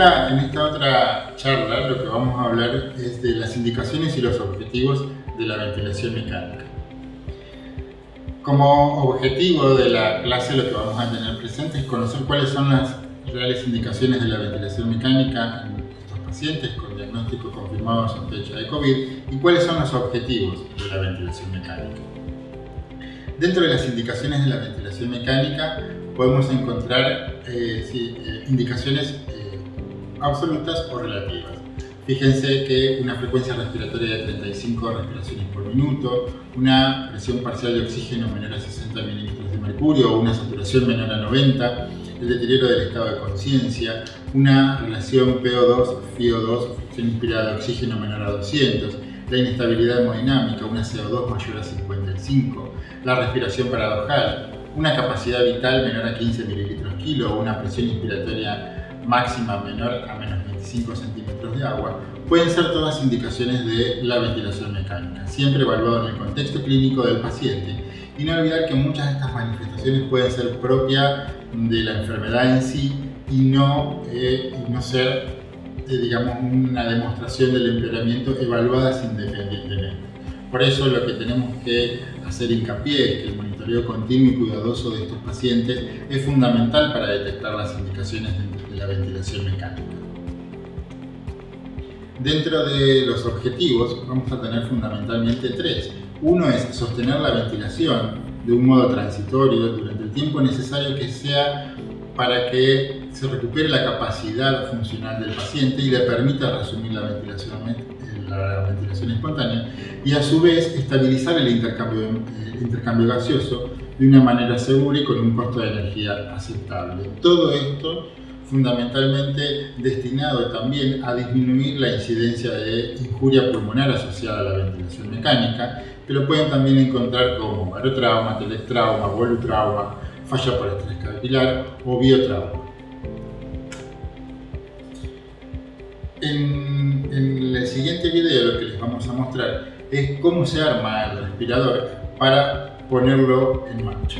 esta otra charla lo que vamos a hablar es de las indicaciones y los objetivos de la ventilación mecánica. Como objetivo de la clase lo que vamos a tener presente es conocer cuáles son las reales indicaciones de la ventilación mecánica en estos pacientes con diagnóstico confirmado o sospecha de COVID y cuáles son los objetivos de la ventilación mecánica. Dentro de las indicaciones de la ventilación mecánica podemos encontrar indicaciones absolutas o relativas. Fíjense que una frecuencia respiratoria de 35 respiraciones por minuto, una presión parcial de oxígeno menor a 60 mililitros de mercurio o una saturación menor a 90, el deterioro del estado de conciencia, una relación PO2-FiO2, fricción inspirada de oxígeno menor a 200, la inestabilidad hemodinámica, una CO2 mayor a 55, la respiración paradojal, una capacidad vital menor a 15 mililitros kilo o una presión inspiratoria máxima menor a menos 25 centímetros de agua, pueden ser todas indicaciones de la ventilación mecánica, siempre evaluado en el contexto clínico del paciente. Y no olvidar que muchas de estas manifestaciones pueden ser propias de la enfermedad en sí y no ser, digamos, una demostración del empeoramiento evaluadas independientemente. Por eso lo que tenemos que hacer hincapié es que el monitoreo continuo y cuidadoso de estos pacientes es fundamental para detectar las indicaciones de la ventilación mecánica. Dentro de los objetivos vamos a tener fundamentalmente tres. Uno es sostener la ventilación de un modo transitorio durante el tiempo necesario que sea para que se recupere la capacidad funcional del paciente y le permita resumir la ventilación espontánea y a su vez estabilizar el intercambio gaseoso de una manera segura y con un costo de energía aceptable. Todo esto fundamentalmente destinado también a disminuir la incidencia de injuria pulmonar asociada a la ventilación mecánica, que lo pueden también encontrar como barotrauma, telectrauma, volutrauma, falla por estrés capilar o biotrauma. En el siguiente video lo que les vamos a mostrar es cómo se arma el respirador para ponerlo en marcha.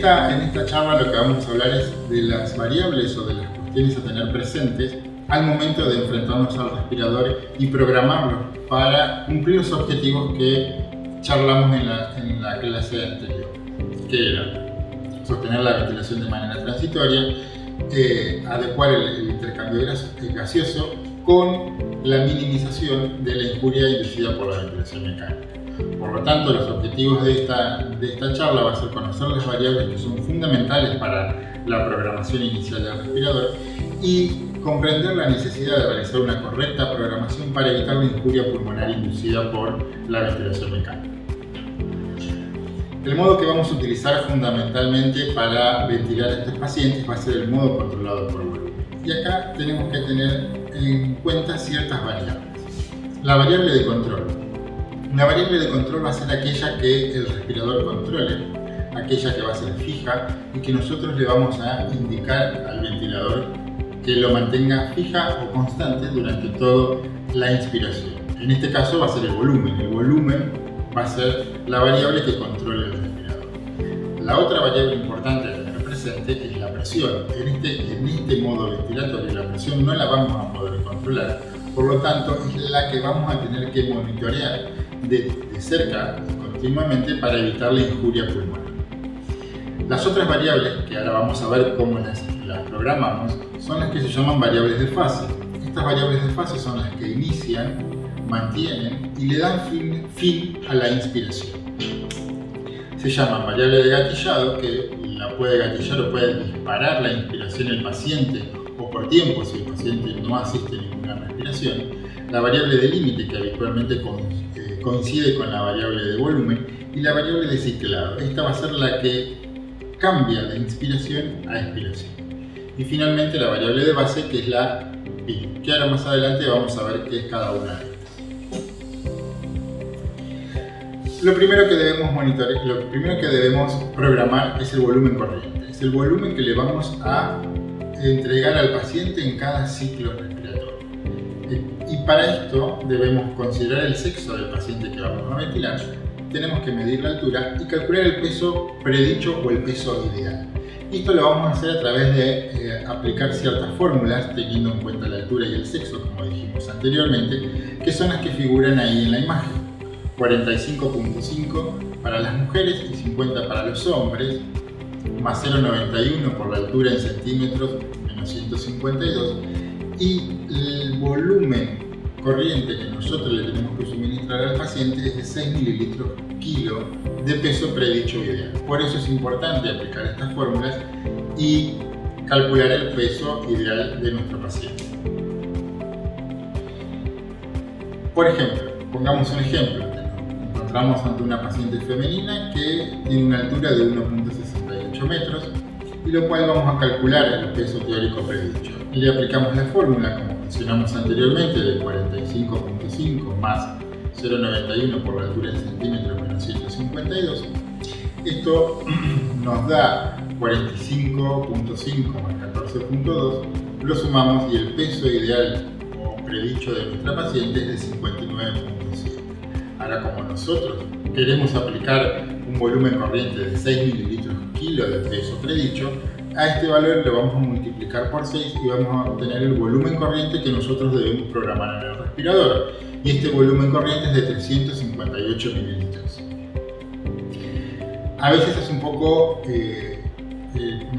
En esta charla lo que vamos a hablar es de las variables o de las cuestiones a tener presentes al momento de enfrentarnos al respirador y programarlo para cumplir los objetivos que charlamos en la clase anterior, que era sostener la ventilación de manera transitoria, adecuar el intercambio gaseoso con la minimización de la injuria inducida por la ventilación mecánica. Por lo tanto, los objetivos de esta charla va a ser conocer las variables que son fundamentales para la programación inicial del respirador y comprender la necesidad de realizar una correcta programación para evitar la injuria pulmonar inducida por la ventilación mecánica. El modo que vamos a utilizar fundamentalmente para ventilar a estos pacientes va a ser el modo controlado por volumen. Y acá tenemos que tener en cuenta ciertas variables. La variable de control. La variable de control va a ser aquella que el respirador controle, aquella que va a ser fija y que nosotros le vamos a indicar al ventilador que lo mantenga fija o constante durante toda la inspiración. En este caso va a ser el volumen. El volumen va a ser la variable que controle el respirador. La otra variable importante a tener presente es la presión. En este modo ventilatorio la presión no la vamos a poder controlar, por lo tanto es la que vamos a tener que monitorear de cerca y continuamente para evitar la injuria pulmonar. Las otras variables, que ahora vamos a ver cómo las programamos, son las que se llaman variables de fase. Estas variables de fase son las que inician, mantienen y le dan fin a la inspiración. Se llaman variable de gatillado, que la puede gatillar o puede disparar la inspiración el paciente o por tiempo si el paciente no asiste a ninguna respiración. La variable de límite, que habitualmente coincide con la variable de volumen, y la variable de ciclado. Esta va a ser la que cambia de inspiración a expiración. Y finalmente la variable de base, que es la PIN, que ahora más adelante vamos a ver qué es cada una de estas. Lo primero que debemos monitorear, lo primero que debemos programar es el volumen corriente. Es el volumen que le vamos a entregar al paciente en cada ciclo respiratorio. Y para esto debemos considerar el sexo del paciente que vamos a ventilar. Tenemos que medir la altura y calcular el peso predicho o el peso ideal. Esto lo vamos a hacer a través de aplicar ciertas fórmulas teniendo en cuenta la altura y el sexo, como dijimos anteriormente, que son las que figuran ahí en la imagen. 45.5 para las mujeres y 50 para los hombres, más 0,91 por la altura en centímetros, menos 152, y el volumen corriente que nosotros le tenemos que suministrar al paciente es de 6 mililitros kilo de peso predicho ideal. Por eso es importante aplicar estas fórmulas y calcular el peso ideal de nuestro paciente. Por ejemplo, pongamos un ejemplo. Encontramos ante una paciente femenina que tiene una altura de 1,68 metros y lo cual vamos a calcular el peso teórico predicho. Le aplicamos la fórmula como mencionamos anteriormente de 45.5 más 0,91 por la altura en centímetros menos 152. Esto nos da 45.5 más 14.2, lo sumamos y el peso ideal o predicho de nuestra paciente es de 59.7. Ahora, como nosotros queremos aplicar un volumen corriente de 6 mililitros kilo de peso predicho, a este valor lo vamos a multiplicar por 6 y vamos a obtener el volumen corriente que nosotros debemos programar en el respirador. Y este volumen corriente es de 358 mililitros. A veces es un poco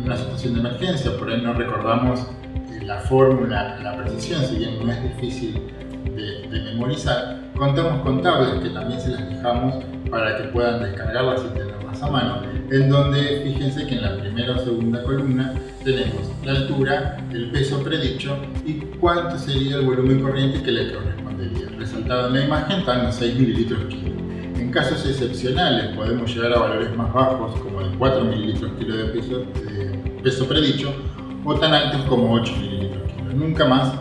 una situación de emergencia, por ahí no recordamos la fórmula a la precisión, si bien no es difícil de memorizar. Contamos con tablas que también se las dejamos para que puedan descargarlas y tenerlas a mano, en donde fíjense que en la primera o segunda columna tenemos la altura, el peso predicho y cuánto sería el volumen corriente que le correspondería. Resaltado en la imagen están los 6 mililitros kilo. En casos excepcionales podemos llegar a valores más bajos, como de 4 mililitros kilo de peso predicho, o tan altos como 8 mililitros kilo. Nunca más,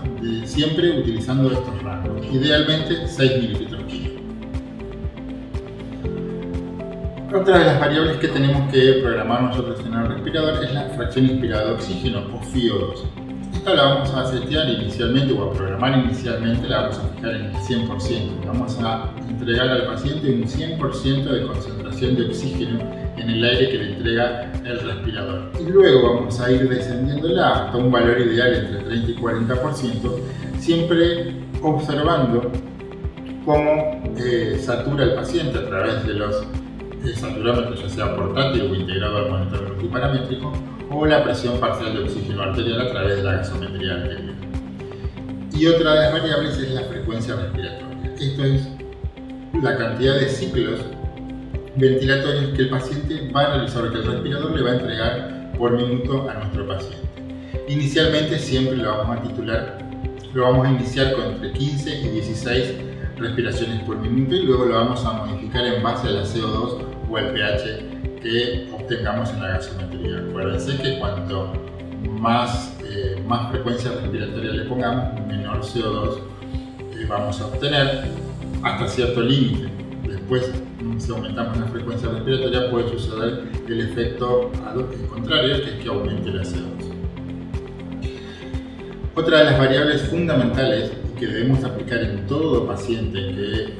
siempre utilizando estos rangos. Idealmente 6 mililitros kilo. Otra de las variables que tenemos que programar nosotros en el respirador es la fracción inspirada de oxígeno o FiO2. Esta la vamos a setear inicialmente o a programar inicialmente, la vamos a fijar en el 100%. Vamos a entregar al paciente un 100% de concentración de oxígeno en el aire que le entrega el respirador. Y luego vamos a ir descendiéndola hasta un valor ideal entre 30 y 40%, siempre observando cómo satura el paciente a través de los saturómetros, ya sea portátil o integrado al monitor multiparamétrico, o la presión parcial de oxígeno arterial a través de la gasometría arterial. Y otra de las variables es la frecuencia respiratoria. Esto es la cantidad de ciclos ventilatorios que el paciente va a realizar, o que el respirador le va a entregar por minuto a nuestro paciente. Inicialmente siempre lo vamos a iniciar con entre 15 y 16 respiraciones por minuto y luego lo vamos a modificar en base al CO2 o al pH que obtengamos en la gasometría. Acuérdense que cuanto más frecuencia respiratoria le pongamos, menor CO2 vamos a obtener hasta cierto límite. Después, si aumentamos la frecuencia respiratoria, puede suceder el efecto contrario, que es que aumente la CO2. Otra de las variables fundamentales que debemos aplicar en todo paciente que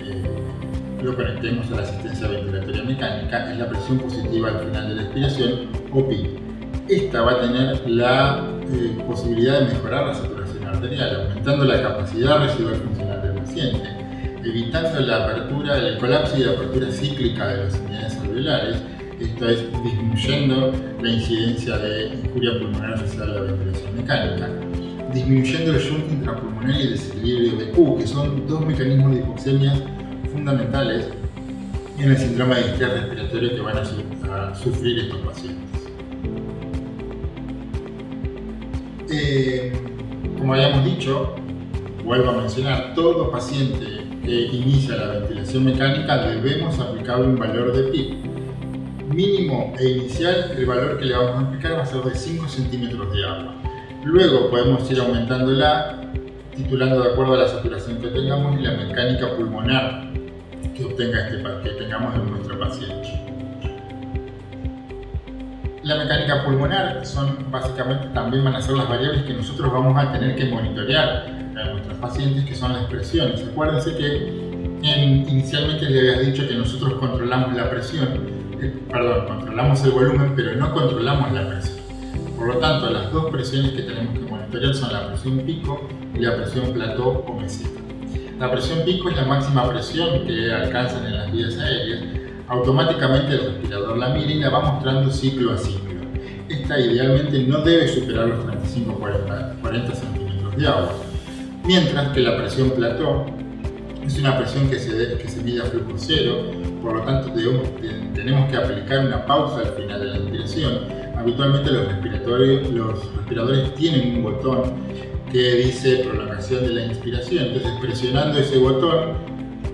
lo conectemos a la asistencia ventilatoria mecánica es la presión positiva al final de la expiración, o PIC. Esta va a tener la posibilidad de mejorar la saturación arterial, aumentando la capacidad residual funcional del paciente, evitando la apertura, el colapso y la apertura cíclica de las unidades alveolares, esto es, disminuyendo la incidencia de injuria pulmonar asociada a la ventilación mecánica, disminuyendo el shunt intrapulmonar y el desequilibrio de Q, que son dos mecanismos de hipoxemia fundamentales en el síndrome de distrés respiratorio que van a sufrir estos pacientes. Como habíamos dicho, vuelvo a mencionar, todo paciente que inicia la ventilación mecánica debemos aplicar un valor de PIC. Mínimo e inicial, el valor que le vamos a aplicar va a ser de 5 centímetros de agua. Luego podemos ir aumentándola, titulando de acuerdo a la saturación que tengamos y la mecánica pulmonar que tengamos en nuestro paciente. La mecánica pulmonar también van a ser las variables que nosotros vamos a tener que monitorear a nuestros pacientes, que son las presiones. Acuérdense que inicialmente les había dicho que nosotros controlamos la presión, controlamos el volumen, pero no controlamos la presión. Por lo tanto, las dos presiones que tenemos que monitorear son la presión pico y la presión plató o meseta. La presión pico es la máxima presión que alcanzan en las vías aéreas. Automáticamente el respirador la mira y la va mostrando ciclo a ciclo. Esta idealmente no debe superar los 35-40 centímetros de agua. Mientras que la presión plató es una presión que se mide a flujo cero, por lo tanto tenemos que aplicar una pausa al final de la inspiración. Habitualmente los respiradores tienen un botón que dice prolongación de la inspiración, entonces presionando ese botón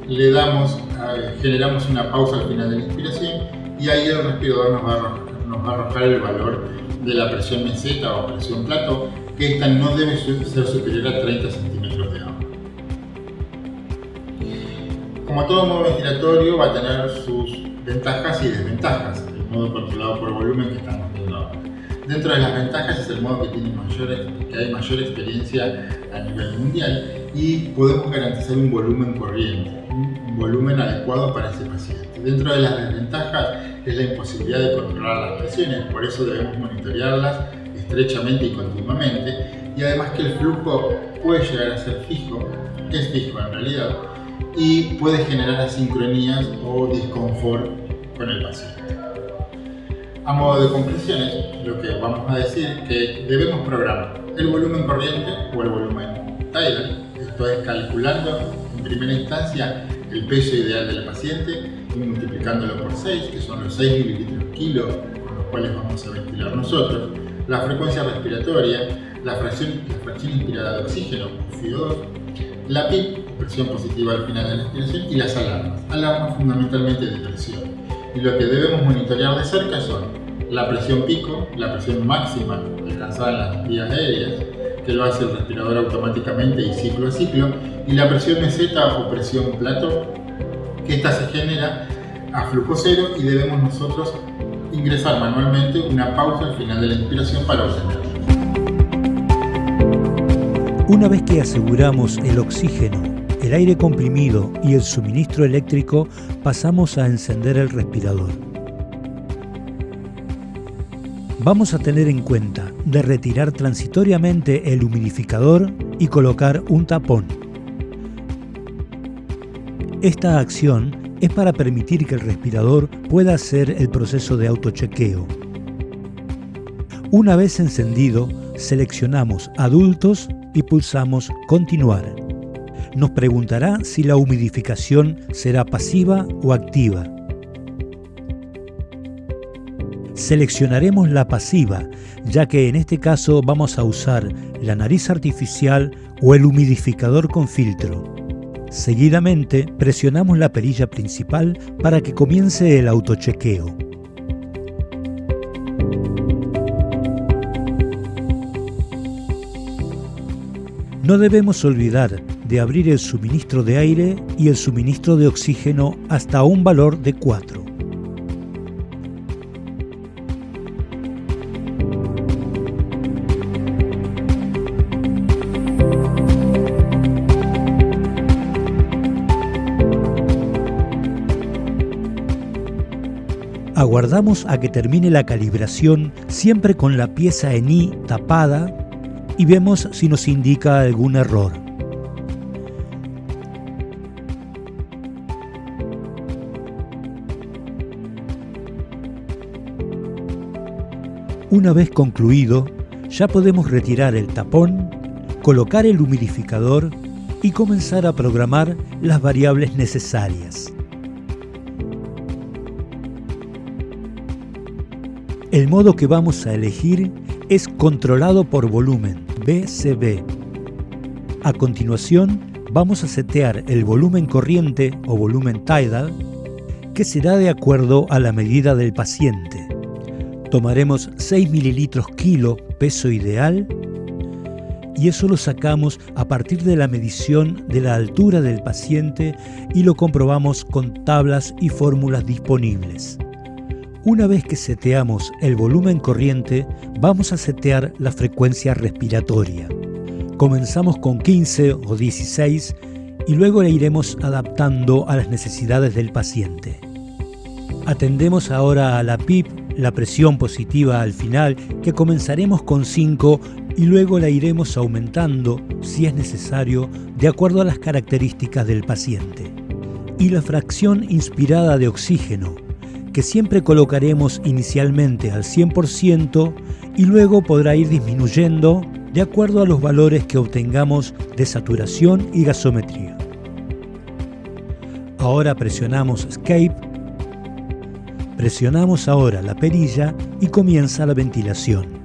generamos una pausa al final de la inspiración y ahí el respirador nos va a arrojar el valor de la presión meseta o presión plató, que esta no debe ser superior a 30 centímetros de agua. Como todo modo ventilatorio va a tener sus ventajas y desventajas, el modo controlado por volumen que estamos viendo ahora. Dentro de las ventajas es el modo que hay mayor experiencia a nivel mundial y podemos garantizar un volumen corriente, un volumen adecuado para ese paciente. Dentro de las desventajas es la imposibilidad de controlar las presiones, por eso debemos monitorearlas estrechamente y continuamente, y además que el flujo puede llegar a ser fijo, es fijo en realidad, y puede generar asincronías o disconfort con el paciente. A modo de conclusiones, lo que vamos a decir es que debemos programar el volumen corriente o el volumen tidal, esto es calculando en primera instancia el peso ideal del paciente y multiplicándolo por 6, que son los 6 mililitros kilo con los cuales vamos a ventilar nosotros, la frecuencia respiratoria, la fracción inspirada de oxígeno, FiO2, la PIP, presión positiva al final de la inspiración, y las alarmas fundamentalmente de presión. Y lo que debemos monitorear de cerca son la presión pico, la presión máxima alcanzada en las vías aéreas, que lo hace el respirador automáticamente y ciclo a ciclo, y la presión meseta o presión plató, que esta se genera a flujo cero y debemos nosotros ingresar manualmente una pausa al final de la inspiración para obtenerla. Una vez que aseguramos el oxígeno, el aire comprimido y el suministro eléctrico, pasamos a encender el respirador. vamos a tener en cuenta de retirar transitoriamente el humidificador y colocar un tapón. Esta acción es para permitir que el respirador pueda hacer el proceso de autochequeo. Una vez encendido, seleccionamos Adultos y pulsamos Continuar. Nos preguntará si la humidificación será pasiva o activa. Seleccionaremos la pasiva, ya que en este caso vamos a usar la nariz artificial o el humidificador con filtro. Seguidamente, presionamos la perilla principal para que comience el autochequeo. No debemos olvidar de abrir el suministro de aire y el suministro de oxígeno hasta un valor de 4. Aguardamos a que termine la calibración, siempre con la pieza en I tapada, y vemos si nos indica algún error. Una vez concluido, ya podemos retirar el tapón, colocar el humidificador y comenzar a programar las variables necesarias. El modo que vamos a elegir es controlado por volumen, BCV. A continuación, vamos a setear el volumen corriente o volumen tidal, que será de acuerdo a la medida del paciente. Tomaremos 6 mililitros kilo, peso ideal, y eso lo sacamos a partir de la medición de la altura del paciente y lo comprobamos con tablas y fórmulas disponibles. Una vez que seteamos el volumen corriente, vamos a setear la frecuencia respiratoria. Comenzamos con 15 o 16 y luego le iremos adaptando a las necesidades del paciente. Atendemos ahora a la PIP, la presión positiva al final, que comenzaremos con 5 y luego la iremos aumentando, si es necesario, de acuerdo a las características del paciente. Y la fracción inspirada de oxígeno, que siempre colocaremos inicialmente al 100% y luego podrá ir disminuyendo de acuerdo a los valores que obtengamos de saturación y gasometría. Ahora presionamos Escape, presionamos ahora la perilla y comienza la ventilación.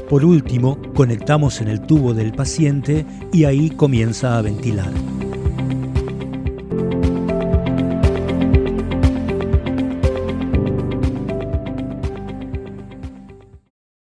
Por último, conectamos en el tubo del paciente y ahí comienza a ventilar.